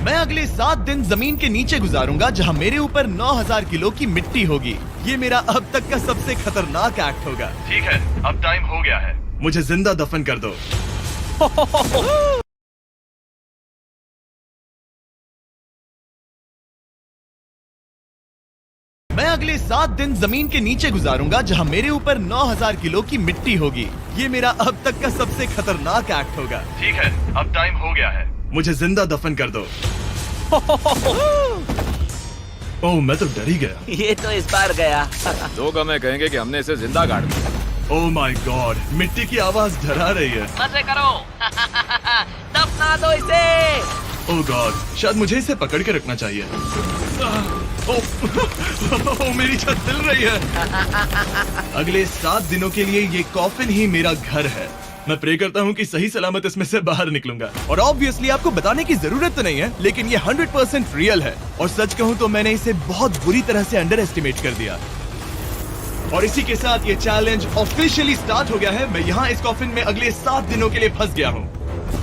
मैं अगले 7 दिन जमीन के नीचे गुजारूंगा जहां मेरे ऊपर 9000 किलो की मिट्टी होगी। ये मेरा अब तक का सबसे खतरनाक एक्ट होगा। ठीक है, अब टाइम हो गया है। मुझे जिंदा दफन कर दो। मैं अगले 7 दिन जमीन के नीचे गुजारूंगा जहां मेरे ऊपर 9000 किलो की मिट्टी होगी। ये मेरा अब तक का सबसे खतरनाक एक्ट होगा। ठीक है, अब टाइम हो गया है। मुझे जिंदा दफन कर दो। ओह, मैं तो डर ही गया। ये तो इस बार गया। लोग हमें कहेंगे कि हमने इसे जिंदा गाड़ दिया। ओह माय गॉड, मिट्टी की आवाज डरा रही है। मजे करो। दफना दो इसे। ओह गॉड, शायद मुझे इसे पकड़ के रखना चाहिए। ओह, मेरी छत हिल रही है। अगले 7 दिनों के लिए ये कॉफिन ही मेरा घर है। मैं प्रे करता हूँ कि सही सलामत इसमें से बाहर निकलूंगा। और ऑब्वियसली आपको बताने की जरूरत तो नहीं है, लेकिन ये 100% रियल है। और सच कहूँ तो मैंने इसे बहुत बुरी तरह से अंडर एस्टिमेट कर दिया। और इसी के साथ ये चैलेंज ऑफिशियली स्टार्ट हो गया है। मैं यहाँ इस कॉफिन में अगले 7 दिनों के लिए फंस गया हूँ।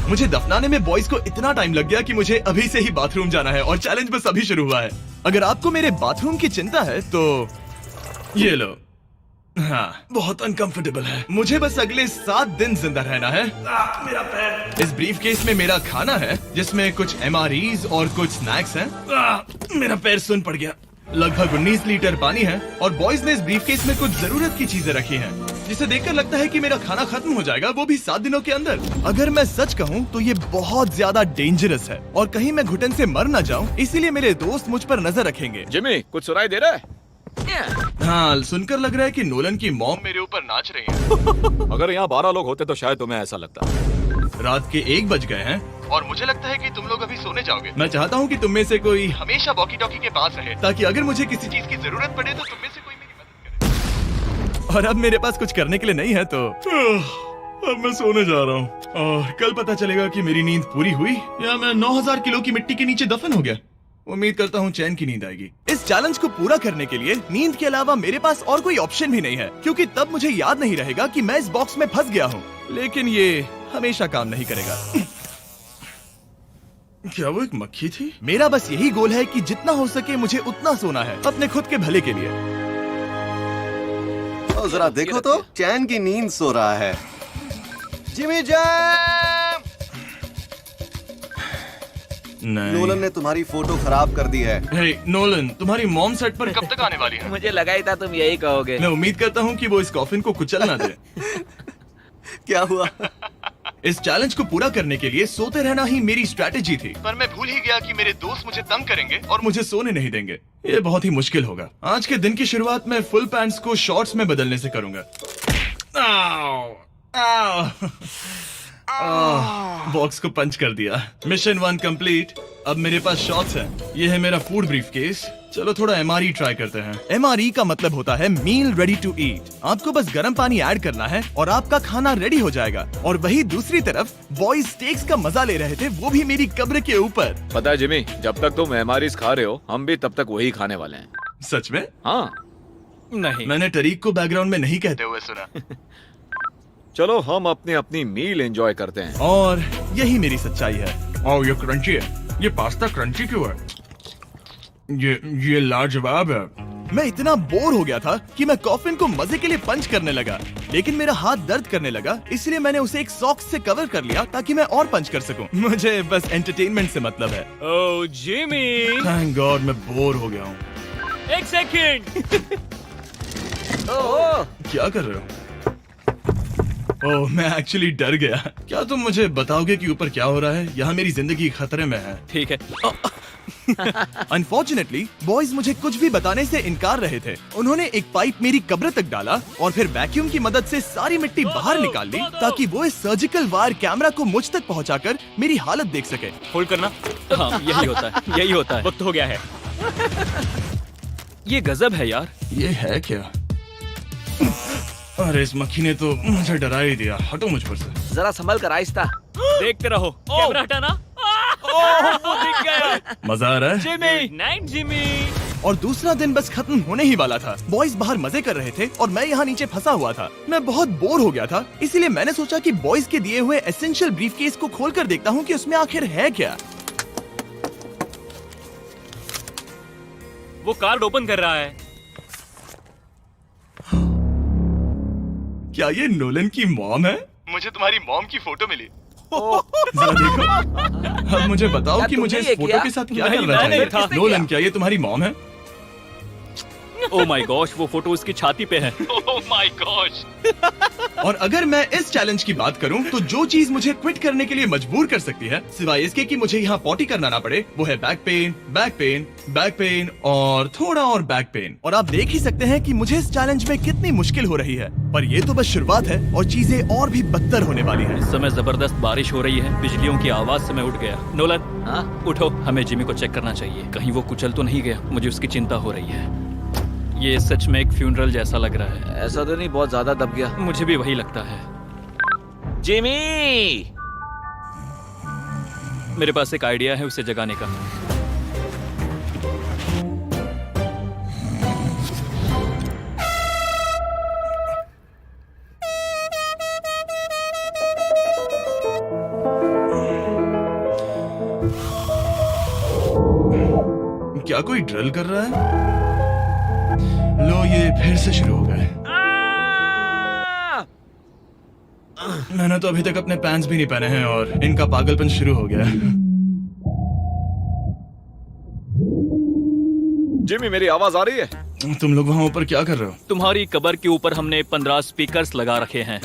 मुझे दफनाने में बॉयज को इतना टाइम लग गया कि मुझे अभी से ही बाथरूम जाना है और चैलेंज बस अभी शुरू हुआ है। अगर आपको मेरे बाथरूम की चिंता है तो ये लो। हाँ, बहुत अनकंफर्टेबल है। मुझे बस अगले 7 दिन जिंदा रहना है। मेरा पैर। इस ब्रीफ केस में मेरा खाना है, जिसमें कुछ MREs और कुछ स्नैक्स हैं। मेरा पैर सुन पड़ गया। लगभग 19 लीटर पानी है और बॉयज ने इस ब्रीफ केस में कुछ जरूरत की चीजें रखी हैं, जिसे देखकर लगता है कि मेरा खाना खत्म हो जाएगा, वो भी 7 दिनों के अंदर। अगर मैं सच कहूँ तो ये बहुत ज्यादा डेंजरस है और कहीं मैं घुटन से मर न जाऊँ, इसीलिए मेरे दोस्त मुझ पर नजर रखेंगे। जिमी, कुछ सुनाई दे रहा है? हाँ, सुनकर लग रहा है कि नोलन की मॉम मेरे ऊपर नाच रही है। अगर यहाँ 12 लोग होते तो शायद तुम्हें ऐसा लगता। रात के 1 बज गए हैं और मुझे लगता है कि तुम लोग अभी सोने जाओगे। मैं चाहता हूँ कि तुम में से कोई हमेशा वॉकी टॉकी के पास रहे, ताकि अगर मुझे किसी चीज की जरूरत पड़े तो तुम में से कोई मेरी मदद करे। और अब मेरे पास कुछ करने के लिए नहीं है तो अब मैं सोने जा रहा हूँ और कल पता चलेगा कि मेरी नींद पूरी हुई या मैं 9000 किलो की मिट्टी के नीचे दफन हो गया। उम्मीद करता हूँ चैन की नींद आएगी। इस चैलेंज को पूरा करने के लिए नींद के अलावा मेरे पास और कोई ऑप्शन भी नहीं है, क्योंकि तब मुझे याद नहीं रहेगा कि मैं इस बॉक्स में फंस गया हूँ। लेकिन ये हमेशा काम नहीं करेगा। क्या वो एक मक्खी थी? मेरा बस यही गोल है कि जितना हो सके मुझे उतना सोना है, अपने खुद के भले के लिए। ओ, जरा देखो तो, चैन की नींद सो रहा है। Jimmy jam! नोलन ने तुम्हारी फोटो खराब कर दी है। हे नोलन, तुम्हारी मॉम सेट पर कब तक आने वाली है? मुझे लगा ही था तुम यही कहोगे। मैं उम्मीद करता हूँ कि वो इस कॉफिन को कुचल ना दे। क्या हुआ? इस चैलेंज को पूरा करने के लिए सोते रहना ही मेरी स्ट्रैटेजी थी, पर मैं भूल ही गया कि मेरे दोस्त मुझे तंग करेंगे और मुझे सोने नहीं देंगे। ये बहुत ही मुश्किल होगा। आज के दिन की शुरुआत मैं फुल पैंट्स को शॉर्ट्स में बदलने से करूंगा। बॉक्स को पंच कर दिया। Mission 1 complete. अब मेरे पास शॉर्ट्स हैं। ये है मेरा फूड ब्रीफ केस। चलो थोड़ा MRE ट्राई करते हैं। MRE का मतलब होता है मील रेडी टू ईट। आपको बस गर्म पानी ऐड करना है और आपका खाना रेडी हो जाएगा। और वही दूसरी तरफ बॉयज स्टेक्स का मजा ले रहे थे, वो भी मेरी कब्र के ऊपर। पता है जिमी, जब तक तुम MREs खा रहे हो, हम भी तब तक वही खाने वाले हैं। सच में? हाँ। नहीं, मैंने टरीक को बैकग्राउंड में नहीं कहते हुए सुना। चलो हम अपनी अपनी मील एंजॉय करते हैं। और यही मेरी सच्चाई है। ओह, ये क्रंची है। ये पास्ता क्रंची क्यों है? ये लाजवाब है। मैं इतना बोर हो गया था कि मैं कॉफिन को मजे के लिए पंच करने लगा, लेकिन मेरा हाथ दर्द करने लगा, इसलिए मैंने उसे एक सॉक्स से कवर कर लिया ताकि मैं और पंच कर सकूं। मुझे बस एंटरटेनमेंट से मतलब है। ओह जिमी, थैंक गॉड मैं बोर हो गया हूँ। एक सेकंड। ओह, क्या कर रहे हो? ओह, मैं एक्चुअली डर गया। क्या तुम मुझे बताओगे कि ऊपर क्या हो रहा है? यहाँ मेरी जिंदगी खतरे में है। ठीक है। अनफॉर्चुनेटली बॉयज मुझे कुछ भी बताने से इनकार रहे थे। उन्होंने एक पाइप मेरी कब्र तक डाला और फिर वैक्यूम की मदद से सारी मिट्टी बाहर निकाल ली, ताकि वो इस सर्जिकल वायर कैमरा को मुझ तक पहुंचाकर मेरी हालत देख सके। होल्ड करना। हाँ, यही होता है, यही होता है। वक्त हो गया है। ये गजब है यार। ये है क्या? अरे इस मक्खी ने तो मुझे डरा ही दिया। हटो मुझ पर से। जरा संभल कर आहिस्ता। देखते रहो। कैमरा हटाना। वो दिख गया। मजा आ रहा है? Jimmy, night Jimmy. और दूसरा दिन बस खत्म होने ही वाला था। बॉयज बाहर मजे कर रहे थे और मैं यहाँ नीचे फंसा हुआ था। मैं बहुत बोर हो गया था, इसीलिए मैंने सोचा कि बॉयज के दिए हुए एसेंशियल ब्रीफकेस को खोलकर देखता हूँ कि उसमें आखिर है क्या। वो कार्ड ओपन कर रहा है। क्या ये नोलन की मॉम है? मुझे तुम्हारी मॉम की फोटो मिली। जरा देखो। अब मुझे बताओ क्या कि मुझे तुमने इस ये फोटो किया? के साथ क्या नहीं, करना मैं नहीं चाहिए? था। नोलन, क्या ये तुम्हारी मॉम है? ओ माय गॉश, वो फोटो उसकी छाती पे है। Oh my gosh. और अगर मैं इस चैलेंज की बात करूं तो जो चीज मुझे क्विट करने के लिए मजबूर कर सकती है, सिवाय इसके कि मुझे यहाँ पॉटी करना ना पड़े, वो है back pain, back pain, back pain और थोड़ा और बैक पेन। और आप देख ही सकते हैं कि मुझे इस चैलेंज में कितनी मुश्किल हो रही है। पर ये तो बस शुरुआत है और चीजें और भी बदतर होने वाली हैं। इस समय जबरदस्त बारिश हो रही है, बिजलियों की आवाज से मैं उठ गया। नोलन, हाँ? उठो, हमें जिमी को चेक करना चाहिए। कहीं वो कुचल तो नहीं गया? मुझे उसकी चिंता हो रही है। ये सच में एक फ्यूनरल जैसा लग रहा है। ऐसा तो नहीं बहुत ज्यादा दब गया? मुझे भी वही लगता है। जिमी! मेरे पास एक आइडिया है उसे जगाने का। क्या कोई ड्रिल कर रहा है? लो, ये फिर से शुरू हो गए। मैंने तो अभी तक अपने पैंट्स भी नहीं पहने हैं और इनका पागलपन शुरू हो गया है। जिमी, मेरी आवाज आ रही है? तुम लोग वहाँ ऊपर क्या कर रहे हो? तुम्हारी कबर के ऊपर हमने 15 स्पीकर्स लगा रखे हैं।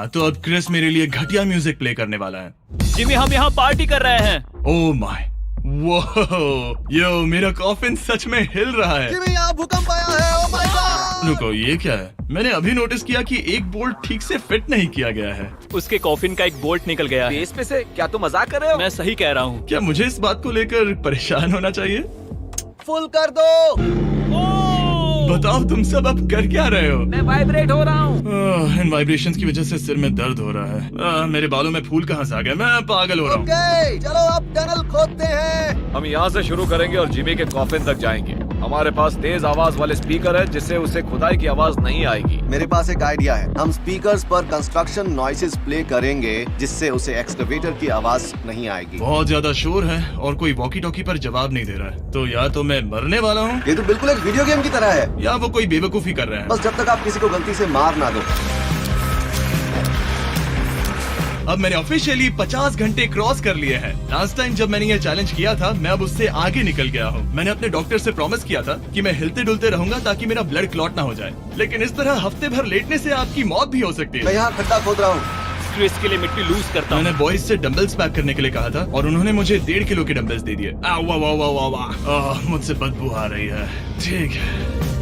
तो अब क्रिस मेरे लिए घटिया म्यूजिक प्ले करने वाला है। जिमी, हम यहाँ पार्टी कर रहे हैं। ओह माय, वो यो, मेरा कॉफिन सच में हिल रहा है। जिमी, यहाँ भूकंप आया है। Oh my God! रुको, ये क्या है? मैंने अभी नोटिस किया कि एक बोल्ट ठीक से फिट नहीं किया गया है। उसके कॉफिन का एक बोल्ट निकल गया है। बेस पे से? क्या तुम मजाक कर रहे हो? मैं सही कह रहा हूँ। क्या मुझे इस बात को लेकर परेशान होना चाहिए? फुल कर दो। बताओ, तुम सब अब कर क्या रहे हो? मैं वाइब्रेट हो रहा हूँ। इन वाइब्रेशंस की वजह से सिर में दर्द हो रहा है। मेरे बालों में फूल कहाँ से आ गए? मैं पागल हो रहा हूँ। ओके, चलो अब टनल खोदते हैं। हम यहाँ से शुरू करेंगे और जिमी के कॉफिन तक जाएंगे। हमारे पास तेज आवाज वाले स्पीकर है जिससे उसे खुदाई की आवाज नहीं आएगी। मेरे पास एक आइडिया है। हम स्पीकर्स पर कंस्ट्रक्शन नॉइसेस प्ले करेंगे जिससे उसे एक्सकवेटर की आवाज नहीं आएगी। बहुत ज्यादा शोर है और कोई वॉकी टॉकी पर जवाब नहीं दे रहा है। तो या तो मैं मरने वाला हूँ ये तो बिल्कुल एक वीडियो गेम की तरह है। या वो कोई बेवकूफी कर रहे हैं। बस जब तक आप किसी को गलती से मार ना दो। अब मैंने ऑफिशियली 50 घंटे क्रॉस कर लिए हैं। लास्ट टाइम जब मैंने ये चैलेंज किया था, मैं अब उससे आगे निकल गया हूँ। मैंने अपने डॉक्टर से प्रॉमिस किया था कि मैं हिलते डुलते रहूंगा ताकि मेरा ब्लड क्लॉट ना हो जाए। लेकिन इस तरह हफ्ते भर लेटने से आपकी मौत भी हो सकती मैं है। यहाँ खड्डा खोद रहा हूँ। क्रिस के लिए मिट्टी लूज करता हूँ। मैंने बॉयज से डंबल्स पैक करने के लिए कहा था और उन्होंने मुझे 1.5 किलो के डंबल्स दे दिए। वाह वाह वाह वाह वाह, मुझसे बदबू आ रही है। ठीक है,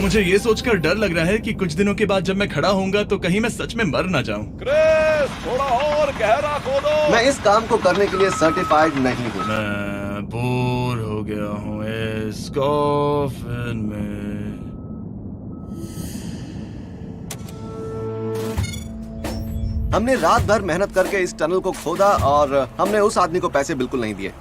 मुझे ये सोचकर डर लग रहा है कि कुछ दिनों के बाद जब मैं खड़ा होऊंगा तो कहीं मैं सच में मर ना जाऊं। क्रिस, थोड़ा और गहरा खोदो। मैं इस काम को करने के लिए सर्टिफाइड नहीं हूँ। मैं बोर हो गया हूँ इस कॉफिन में। हमने रात भर मेहनत करके इस टनल को खोदा और हमने उस आदमी को पैसे बिल्कुल नहीं दिए।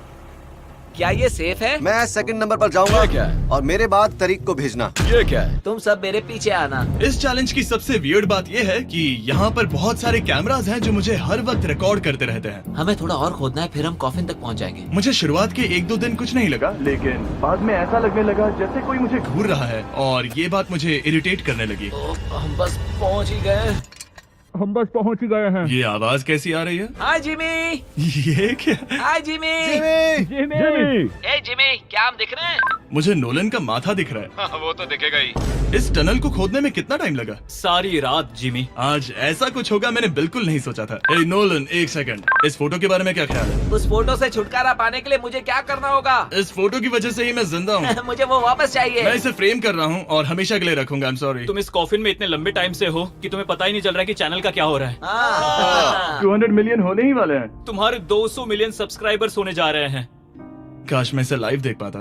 क्या ये सेफ है? मैं सेकंड नंबर पर जाऊंगा। ये क्या है? और मेरे बाद तरीक को भेजना। ये क्या है? तुम सब मेरे पीछे आना। इस चैलेंज की सबसे वियर्ड बात यह है कि यहाँ पर बहुत सारे कैमरास हैं जो मुझे हर वक्त रिकॉर्ड करते रहते हैं। हमें थोड़ा और खोदना है, फिर हम कॉफिन तक पहुंच जाएंगे। मुझे शुरुआत के 1-2 दिन कुछ नहीं लगा, लेकिन बाद में ऐसा लगने लगा जैसे कोई मुझे घूर रहा है और ये बात मुझे इरिटेट करने लगी। हम बस पहुंच ही गए। ये आवाज कैसी आ रही है? हाय जिमी। ये क्या? हाय जिमी। जिमी! ए जिमी, क्या हम दिख रहे हैं? मुझे नोलन का माथा दिख रहा है। हाँ, वो तो दिखेगा ही। इस टनल को खोदने में कितना टाइम लगा? सारी रात जिमी। आज ऐसा कुछ होगा मैंने बिल्कुल नहीं सोचा था। ए नोलन, एक सेकंड, इस फोटो के बारे में क्या ख्याल है? उस फोटो से छुटकारा पाने के लिए मुझे क्या करना होगा? इस फोटो की वजह से ही मैं जिंदा हूँ। मुझे वो वापस मैं चाहिए। इसे फ्रेम कर रहा हूँ और हमेशा के लिए रखूंगा। I am sorry. तुम इस कॉफिन में इतने लंबे टाइम से हो कि तुम्हें पता ही नहीं चल रहा है कि चैनल का क्या हो रहा है। 200 मिलियन होने ही वाले हैं। तुम्हारे 200 मिलियन सब्सक्राइबर्स होने जा रहे हैं। काश मैं इसे लाइव देख पाता।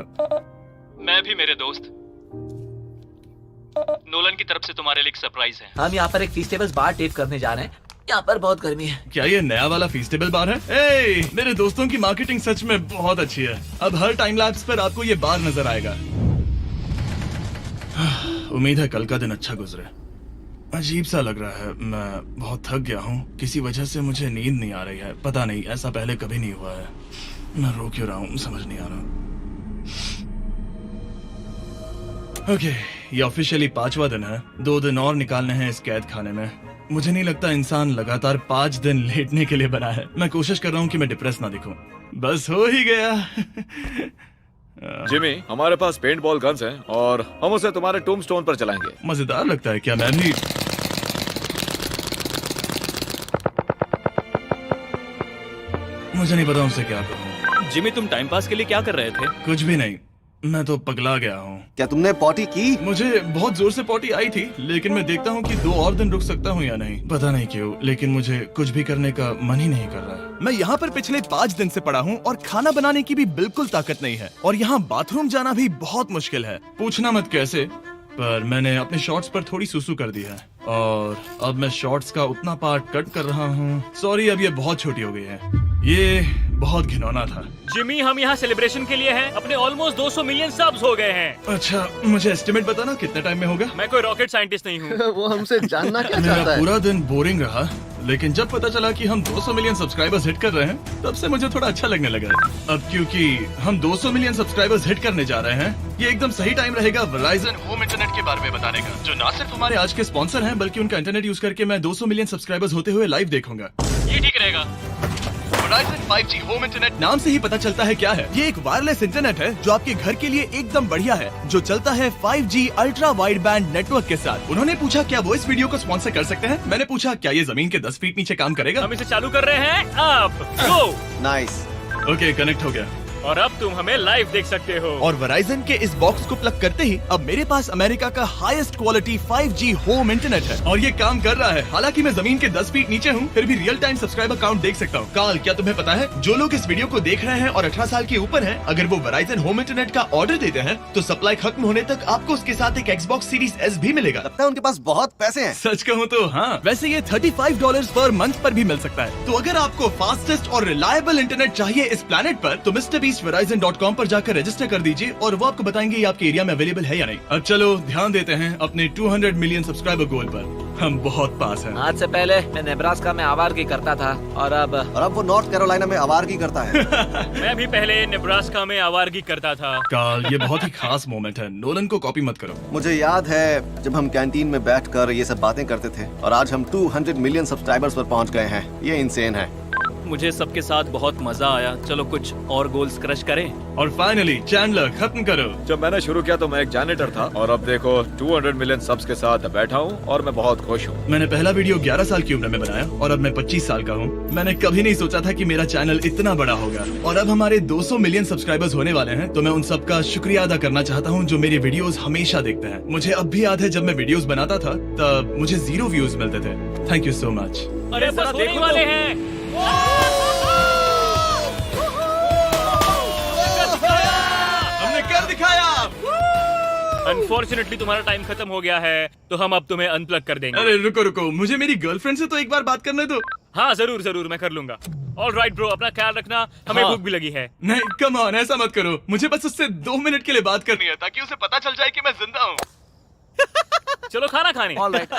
मैं भी, मेरे दोस्त। नोलन की तरफ से तुम्हारे लिए एक सरप्राइज है। हम यहाँ पर एक फीस्टेबल बार टेप करने जा रहे हैं। यहाँ पर बहुत गर्मी है। क्या ये नया वाला फीस्टेबल बार है? ए, मेरे दोस्तों की मार्केटिंग सच में बहुत अच्छी है। अब हर टाइम लैप्स पर आपको ये बार नजर आएगा। उम्मीद है कल का दिन अच्छा गुजरे। अजीब सा लग रहा है, मैं बहुत थक गया हूँ। किसी वजह से मुझे नींद नहीं आ रही है। पता नहीं, ऐसा पहले कभी नहीं हुआ है। मैं रो क्यों रहा हूँ समझ नहीं आ रहा। ओके, ये ऑफिशियली 5वां दिन है। 2 दिन और निकालने हैं इस कैद खाने में। मुझे नहीं लगता इंसान लगातार 5 दिन लेटने के लिए बना है। मैं कोशिश कर रहा हूँ कि मैं डिप्रेस ना दिखूं। बस हो ही गया। जिमी, हमारे पास पेंट बॉल गन्स हैं और हम उसे तुम्हारे टूम्बस्टोन पर चलाएंगे। मजेदार लगता है क्या? मैं भी मुझे नहीं पता उनसे क्या कहूँ। जिमी, तुम टाइम पास के लिए क्या कर रहे थे? कुछ भी नहीं, मैं तो पगला गया हूँ। क्या तुमने पॉटी की? मुझे बहुत जोर से पॉटी आई थी, लेकिन मैं देखता हूँ कि 2 और दिन रुक सकता हूँ या नहीं। पता नहीं क्यों, लेकिन मुझे कुछ भी करने का मन ही नहीं कर रहा है। मैं यहाँ पर पिछले 5 दिन से पड़ा हूँ और खाना बनाने की भी बिल्कुल ताकत नहीं है, और यहाँ बाथरूम जाना भी बहुत मुश्किल है। पूछना मत कैसे, पर मैंने अपने शॉर्ट्स पर थोड़ी सुसु कर दी है और अब मैं शॉर्ट्स का उतना पार्ट कट कर रहा हूँ। सॉरी, अब ये बहुत छोटी हो गई है। ये बहुत घिनौना था। जिमी, हम यहाँ सेलिब्रेशन के लिए हैं। अपने ऑलमोस्ट 200 मिलियन सब्स हो गए हैं। अच्छा, मुझे एस्टिमेट बताना कितने टाइम में होगा? मैं कोई रॉकेट साइंटिस्ट नहीं हूँ। वो हमसे जानना क्या मेरा चाहता है? पूरा दिन बोरिंग रहा, लेकिन जब पता चला कि हम 200 मिलियन सब्सक्राइबर्स हिट कर रहे हैं, तब से मुझे थोड़ा अच्छा लगने लगा। अब क्योंकि हम 200 मिलियन सब्सक्राइबर्स हिट करने जा रहे हैं, ये एकदम सही टाइम रहेगा Verizon होम इंटरनेट के बारे में बताने का, जो ना सिर्फ हमारे आज के स्पॉन्सर हैं, बल्कि उनका इंटरनेट यूज करके मैं 200 मिलियन सब्सक्राइबर्स होते हुए लाइव देखूंगा। ये ठीक रहेगा। Verizon 5G होम इंटरनेट नाम से ही पता चलता है क्या है। ये एक वायरलेस इंटरनेट है जो आपके घर के लिए एकदम बढ़िया है, जो चलता है 5G ultra wide band network के साथ। उन्होंने पूछा क्या वो इस वीडियो को स्पॉन्सर कर सकते हैं। मैंने पूछा क्या ये जमीन के 10 फीट नीचे काम करेगा। हम इसे चालू कर रहे हैं। अब गो। नाइस। ओके, कनेक्ट हो गया। और अब तुम हमें लाइव देख सकते हो। और Verizon के इस बॉक्स को प्लग करते ही अब मेरे पास अमेरिका का highest quality 5G home internet है, और ये काम कर रहा है। हालांकि मैं जमीन के 10 फीट नीचे हूँ, फिर भी रियल टाइम सब्सक्राइबर काउंट देख सकता हूँ। काल, क्या तुम्हें पता है, जो लोग इस वीडियो को देख रहे हैं और 18 साल के ऊपर हैं, अगर वो Verizon होम इंटरनेट का ऑर्डर देते हैं, तो सप्लाई खत्म होने तक आपको उसके साथ एक Xbox Series S भी मिलेगा। लगता है उनके पास बहुत पैसे हैं। सच कहूँ तो हाँ। वैसे ये $35 पर मंथ पर भी मिल सकता है। तो अगर आपको फास्टेस्ट और रिलायबल इंटरनेट चाहिए इस प्लेनेट पर, तो MrBeastVerizon.com पर जाकर रजिस्टर कर दीजिए और वो आपको बताएंगे ये आपके एरिया में अवेलेबल है या नहीं। अब चलो ध्यान देते हैं अपने 200 मिलियन सब्सक्राइबर गोल पर। हम बहुत पास हैं। आज से पहले मैं नेब्रास्का में आवारगी करता था और अब वो नॉर्थ कैरोलिना में आवारगी करता है। मैं भी पहले नेब्रास्का में आवारगी करता था। काल, ये बहुत ही खास मोमेंट है। नोलन को कॉपी मत करो। मुझे याद है जब हम कैंटीन में बैठकर ये सब बातें करते थे, और आज हम 200 मिलियन सब्सक्राइबर्स पर पहुंच गए हैं। ये इंसेन है। मुझे सबके साथ बहुत मजा आया। चलो कुछ और गोल्स क्रश करें। और फाइनली चैंडलर, खत्म करो। जब मैंने शुरू किया तो मैं एक जैनिटर था और अब देखो 200 मिलियन सब्स के साथ बैठा हूँ और मैं बहुत खुश हूँ। मैंने पहला वीडियो 11 साल की उम्र में बनाया और अब मैं 25 साल का हूँ। मैंने कभी नहीं सोचा था कि मेरा चैनल इतना बड़ा होगा, और अब हमारे 200 मिलियन सब्सक्राइबर्स होने वाले हैं। तो मैं उन सबका शुक्रिया अदा करना चाहता हूँ जो मेरी वीडियोस हमेशा देखते हैं। मुझे अब भी याद है जब मैं वीडियोस बनाता था तब मुझे 0 व्यूज मिलते थे। Thank you so much. अरे बस होने वाले हैं। हमने कर दिखाया। अनफॉर्चुनेटली तुम्हारा टाइम खत्म हो गया है, तो हम अब तुम्हें अनप्लग कर देंगे। अरे रुको रुको, मुझे मेरी गर्लफ्रेंड से तो एक बार बात करने दो। हाँ जरूर जरूर, मैं कर लूंगा। ऑल राइट ब्रो, अपना ख्याल रखना। हमें हाँ। भूख भी लगी है। नहीं, कम ऑन, ऐसा मत करो। मुझे बस उससे 2 मिनट के लिए बात करनी है, ताकि उसे पता चल जाए कि मैं जिंदा हूँ। चलो खाना खाने। All right.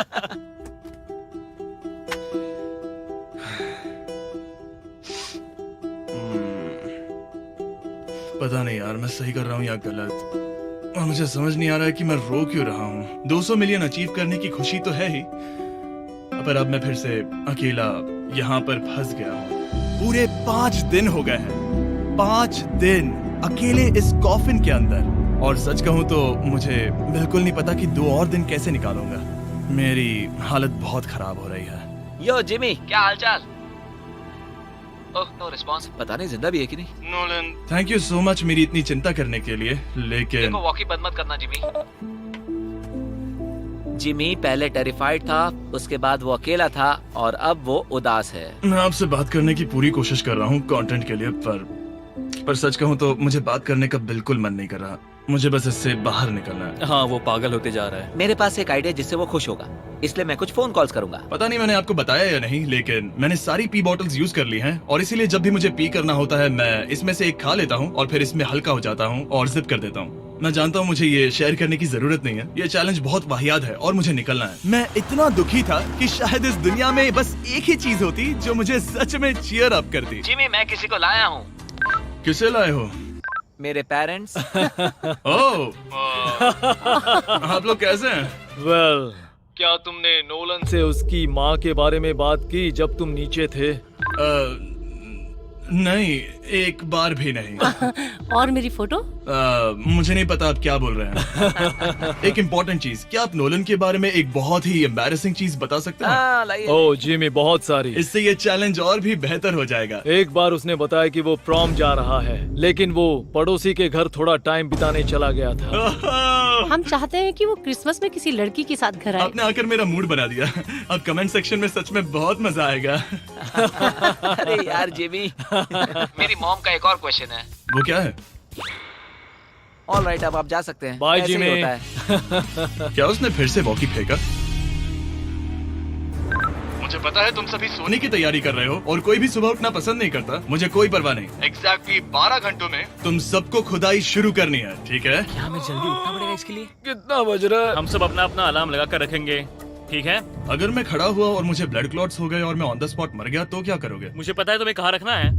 पता नहीं यार, मैं सही कर रहा हूँ या गलत, और मुझे समझ नहीं आ रहा है कि मैं रो क्यों रहा हूँ। 200 मिलियन अचीव करने की खुशी तो है ही, पर अब मैं फिर से अकेला यहाँ पर फंस गया हूँ। पूरे 5 दिन हो गए हैं, 5 दिन अकेले इस कॉफिन के अंदर। और सच कहूँ तो मुझे बिल्कुल नहीं पता कि 2 और दिन कैसे निकालूंगा। मेरी हालत बहुत खराब हो रही है। यो जिमी, क्या हालचाल? ओह, नो रिस्पांस। पता नहीं जिंदा भी है कि नहीं। Nolan, thank you so much मेरी इतनी चिंता करने के लिए, लेकिन देखो, वॉकी बंद मत करना जिमी। जिमी पहले टेरिफाइड था, उसके बाद वो अकेला था और अब वो उदास है। मैं आपसे बात करने की पूरी कोशिश कर रहा हूँ कंटेंट के लिए, पर सच कहूँ तो मुझे बात करने का बिल्कुल मन नहीं कर रहा। मुझे बस इससे बाहर निकलना है। हाँ, वो पागल होते जा रहा है। मेरे पास एक आइडिया जिससे वो खुश होगा, इसलिए मैं कुछ फोन कॉल्स करूंगा। पता नहीं मैंने आपको बताया या नहीं, लेकिन मैंने सारी पी बॉटल्स यूज कर ली हैं, और इसीलिए जब भी मुझे पी करना होता है मैं इसमें से एक खा लेता हूँ और फिर इसमें हल्का हो जाता हूँ और जिप कर देता हूँ। मैं जानता हूँ मुझे ये शेयर करने की जरूरत नहीं है, ये चैलेंज बहुत वाहियात है और मुझे निकलना है। मैं इतना दुखी था कि शायद इस दुनिया में बस एक ही चीज होती जो मुझे सच में चीयर अप करती। जिमी, मैं किसी को लाया हूँ। किसे लाए हो? मेरे पेरेंट्स। ओह, आप लोग कैसे हैं? वेल, क्या तुमने नोलन से उसकी माँ के बारे में बात की जब तुम नीचे थे? नहीं, एक बार भी नहीं। और मेरी फोटो? मुझे नहीं पता आप क्या बोल रहे हैं। एक इम्पोर्टेंट चीज, क्या आप नोलन के बारे में एक बहुत ही एम्बैरेसिंग चीज बता सकते हैं? हाँ, लाइए। ओह जिमी, बहुत सारी। इससे ये चैलेंज और भी बेहतर हो जाएगा। एक बार उसने बताया कि वो प्रॉम जा रहा है, लेकिन वो पड़ोसी के घर थोड़ा टाइम बिताने चला गया था। हम चाहते हैं कि वो क्रिसमस में किसी लड़की के साथ घर आए। आपने आकर मेरा मूड बना दिया। अब कमेंट सेक्शन में सच में बहुत मजा आएगा। अरे यार जिमी, मेरी मॉम का एक और क्वेश्चन है। वो क्या है? ऑल राइट, अब आप जा सकते हैं। बाय ऐसे ही जिमी। होता है। क्या उसने फिर से वॉकी फेंका? मुझे पता है तुम सभी सोने की तैयारी कर रहे हो और कोई भी सुबह उठना पसंद नहीं करता। मुझे कोई परवाह नहीं। एग्जैक्टली 12 घंटों में तुम सबको खुदाई शुरू करनी है, ठीक है? क्या हमें जल्दी उठना पड़ेगा इसके लिए? कितना बज रहा है? हम सब अपना अपना अलार्म लगा कर रखेंगे, ठीक है? अगर मैं खड़ा हुआ और मुझे ब्लड क्लॉट्स हो गए और मैं ऑन द स्पॉट मर गया तो क्या करोगे? मुझे पता है तुम्हें कहाँ रखना है।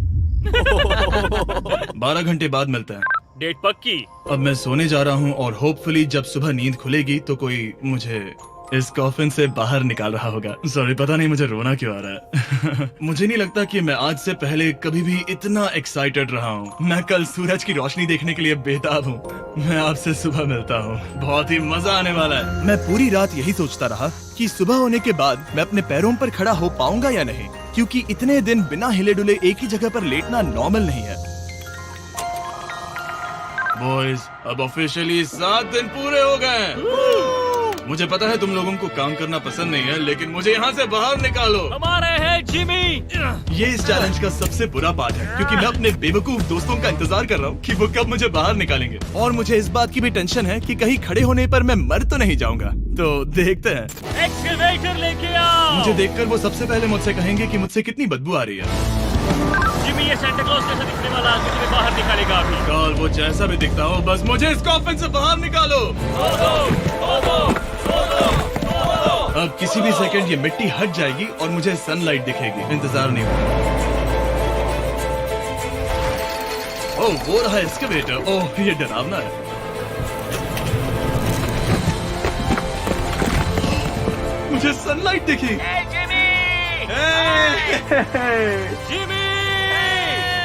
12 घंटे बाद मिलते हैं। डेट पक्की। अब मैं सोने जा रहा हूँ और होपफुली जब सुबह नींद खुलेगी तो कोई मुझे इस कॉफिन से बाहर निकाल रहा होगा। सॉरी, पता नहीं मुझे रोना क्यों आ रहा है। मुझे नहीं लगता कि मैं आज से पहले कभी भी इतना एक्साइटेड रहा हूँ। मैं कल सूरज की रोशनी देखने के लिए बेताब हूँ। मैं आपसे सुबह मिलता हूँ, बहुत ही मजा आने वाला है। मैं पूरी रात यही सोचता रहा कि सुबह होने के बाद मैं अपने पैरों पर खड़ा हो पाऊंगा या नहीं, क्योंकि इतने दिन बिना हिले डुले एक ही जगह पर लेटना नॉर्मल नहीं है। बॉयज, अब ऑफिशियली 7 दिन पूरे हो गए। मुझे पता है तुम लोगों को काम करना पसंद नहीं है, लेकिन मुझे यहाँ से बाहर निकालो। हमारे हैं जिमी। ये इस चैलेंज का सबसे बुरा पार्ट है, क्योंकि मैं अपने बेवकूफ दोस्तों का इंतजार कर रहा हूँ कि वो कब मुझे बाहर निकालेंगे। और मुझे इस बात की भी टेंशन है कि कहीं खड़े होने पर मैं मर तो नहीं जाऊंगा। तो देखते हैं। एक्सकवेटर लेके आओ। मुझे देखकर वो सबसे पहले मुझसे कहेंगे कि मुझसे कितनी बदबू आ रही है। जिमी, ये सांता क्लॉज जैसा दिखने वाला आदमी तुम्हें बाहर निकालेगा अभी। और वो जैसा भी दिखता हो, बस मुझे इस कॉफिन से बाहर निकालो। अब किसी भी सेकंड ये मिट्टी हट जाएगी और मुझे सनलाइट दिखेगी। इंतजार नहीं होगा। ओह, वो रहा एक्सकवेटर। ओह, ये डरावना है। मुझे सनलाइट दिखी। जिमी, जिमी,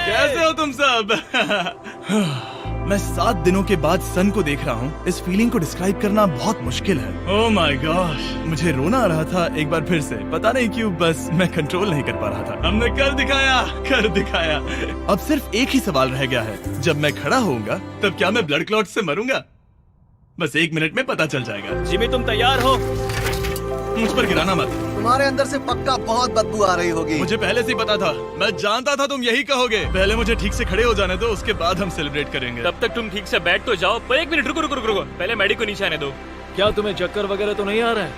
कैसे हो तुम सब? मैं 7 दिनों के बाद सन को देख रहा हूँ। इस फीलिंग को डिस्क्राइब करना बहुत मुश्किल है। ओह माय गॉश, मुझे रोना आ रहा था एक बार फिर से। पता नहीं क्यों, बस मैं कंट्रोल नहीं कर पा रहा था। हमने कर दिखाया। अब सिर्फ एक ही सवाल रह गया है। जब मैं खड़ा होऊंगा तब क्या मैं ब्लड क्लॉट से मरूंगा? बस 1 मिनट में पता चल जाएगा। जिमी, तुम तैयार हो? मुझ पर गिराना मत। तुम्हारे अंदर से पक्का बहुत बदबू आ रही होगी। मुझे पहले से ही पता था। मैं जानता था तुम यही कहोगे। पहले मुझे ठीक से खड़े हो जाने दो, उसके बाद हम सेलिब्रेट करेंगे। तब तक तुम ठीक से बैठ तो जाओ। पर 1 मिनट रुको। पहले मैडी को नीचे आने दो। क्या तुम्हें चक्कर वगैरह तो नहीं आ रहा है?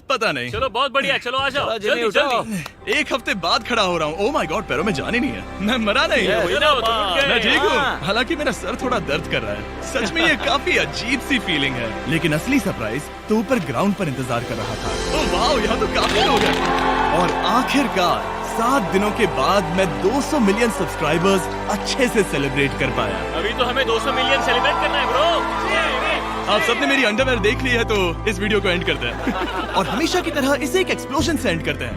पता नहीं। चलो, बहुत बढ़िया। चलो आ जाओ, जिमी, जल्दी उठाओ। जल्दी। 1 हफ्ते बाद खड़ा हो रहा हूँ। ओह माय गॉड, पैरों में जान ही नहीं है। मैं मरा नहीं। चलो, तुम उठ गए। मैं ठीक हूँ। हाँ। हालांकि मेरा सर थोड़ा दर्द कर रहा है। सच में ये काफी अजीब सी फीलिंग है। लेकिन असली सरप्राइज तो ऊपर ग्राउंड पर इंतजार कर रहा था। ओह वाओ, यहाँ तो काफी लोग हैं। और आखिरकार 7 दिनों के बाद मैं 200 मिलियन सब्सक्राइबर्स अच्छे से सेलिब्रेट कर पाया। अभी तो हमें 200 मिलियन सेलिब्रेट करना है ब्रो। आप सबने मेरी अंडरवेयर देख ली है, तो इस वीडियो को एंड करते हैं। और हमेशा की तरह इसे एक एक्सप्लोजन से एंड करते हैं।